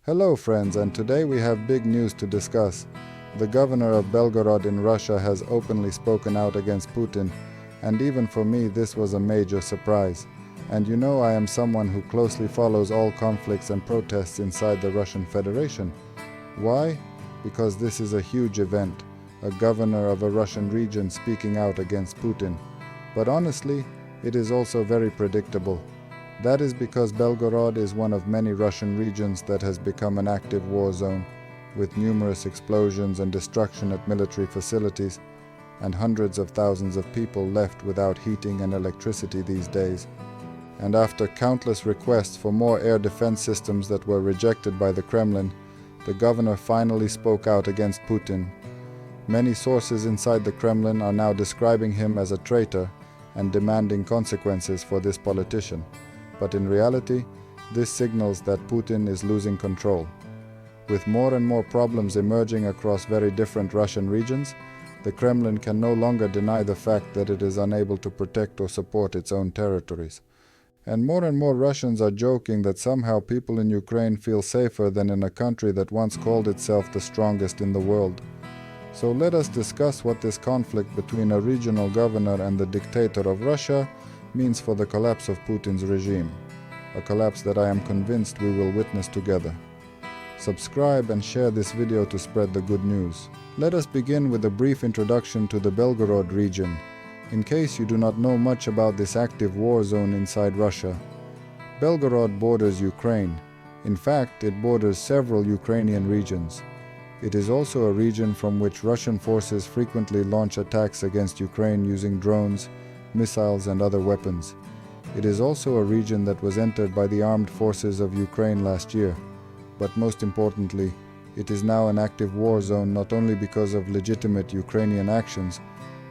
Hello friends, and today we have big news to discuss. The governor of Belgorod in Russia has openly spoken out against Putin, and even for me this was a major surprise. And you know I am someone who closely follows all conflicts and protests inside the Russian Federation. Why? Because this is a huge event, a governor of a Russian region speaking out against Putin. But honestly, it is also very predictable. That is because Belgorod is one of many Russian regions that has become an active war zone, with numerous explosions and destruction at military facilities, and hundreds of thousands of people left without heating and electricity these days. And after countless requests for more air defense systems that were rejected by the Kremlin, the governor finally spoke out against Putin. Many sources inside the Kremlin are now describing him as a traitor and demanding consequences for this politician. But in reality, this signals that Putin is losing control. With more and more problems emerging across very different Russian regions, the Kremlin can no longer deny the fact that it is unable to protect or support its own territories. And more Russians are joking that somehow people in Ukraine feel safer than in a country that once called itself the strongest in the world. So let us discuss what this conflict between a regional governor and the dictator of Russia means for the collapse of Putin's regime, a collapse that I am convinced we will witness together. Subscribe and share this video to spread the good news. Let us begin with a brief introduction to the Belgorod region, in case you do not know much about this active war zone inside Russia. Belgorod borders Ukraine. In fact, it borders several Ukrainian regions. It is also a region from which Russian forces frequently launch attacks against Ukraine using drones, missiles and other weapons. It is also a region that was entered by the armed forces of Ukraine last year. But most importantly, it is now an active war zone not only because of legitimate Ukrainian actions,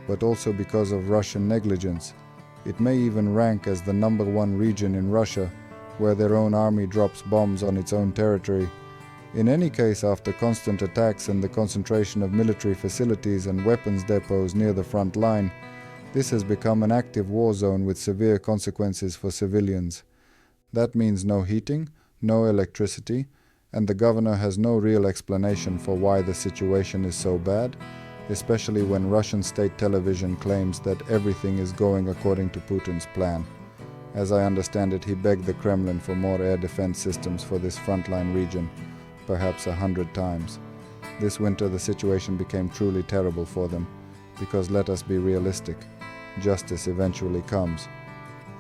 but also because of Russian negligence. It may even rank as the #1 region in Russia, where their own army drops bombs on its own territory. In any case, after constant attacks and the concentration of military facilities and weapons depots near the front line, this has become an active war zone with severe consequences for civilians. That means no heating, no electricity, and the governor has no real explanation for why the situation is so bad, especially when Russian state television claims that everything is going according to Putin's plan. As I understand it, he begged the Kremlin for more air defense systems for this frontline region, perhaps 100 times. This winter the situation became truly terrible for them, because let us be realistic, justice eventually comes.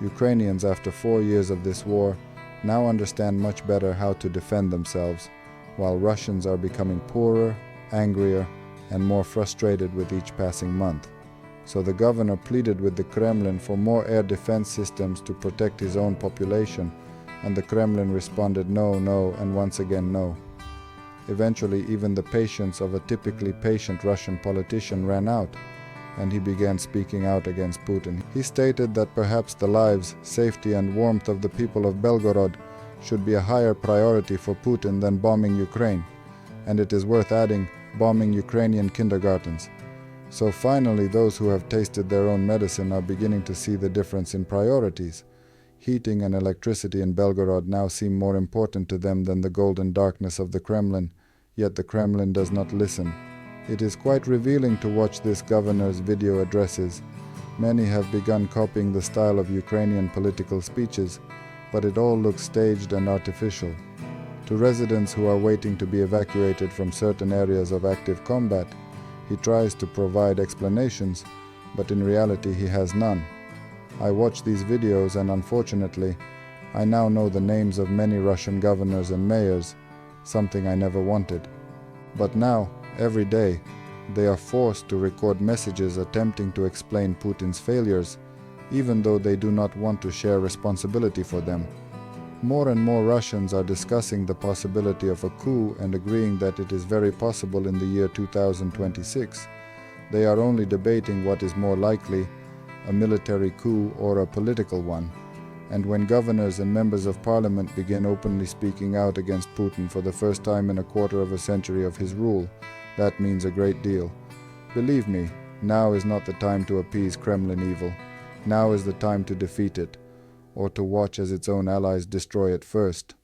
Ukrainians, after 4 years of this war, now understand much better how to defend themselves, while Russians are becoming poorer, angrier, and more frustrated with each passing month. So the governor pleaded with the Kremlin for more air defense systems to protect his own population, and the Kremlin responded no, and once again no. Eventually, even the patience of a typically patient Russian politician ran out, and he began speaking out against Putin. He stated that perhaps the lives, safety and warmth of the people of Belgorod should be a higher priority for Putin than bombing Ukraine, and it is worth adding, bombing Ukrainian kindergartens. So finally, those who have tasted their own medicine are beginning to see the difference in priorities. Heating and electricity in Belgorod now seem more important to them than the golden darkness of the Kremlin, yet the Kremlin does not listen. It is quite revealing to watch this governor's video addresses. Many have begun copying the style of Ukrainian political speeches, but it all looks staged and artificial. To residents who are waiting to be evacuated from certain areas of active combat, he tries to provide explanations, but in reality he has none. I watch these videos and unfortunately, I now know the names of many Russian governors and mayors, something I never wanted. But now, every day, they are forced to record messages attempting to explain Putin's failures, even though they do not want to share responsibility for them. More and more Russians are discussing the possibility of a coup and agreeing that it is very possible in the year 2026. They are only debating what is more likely, a military coup or a political one. And when governors and members of parliament begin openly speaking out against Putin for the first time in a quarter of a century of his rule, that means a great deal. Believe me, now is not the time to appease Kremlin evil. Now is the time to defeat it, or to watch as its own allies destroy it first.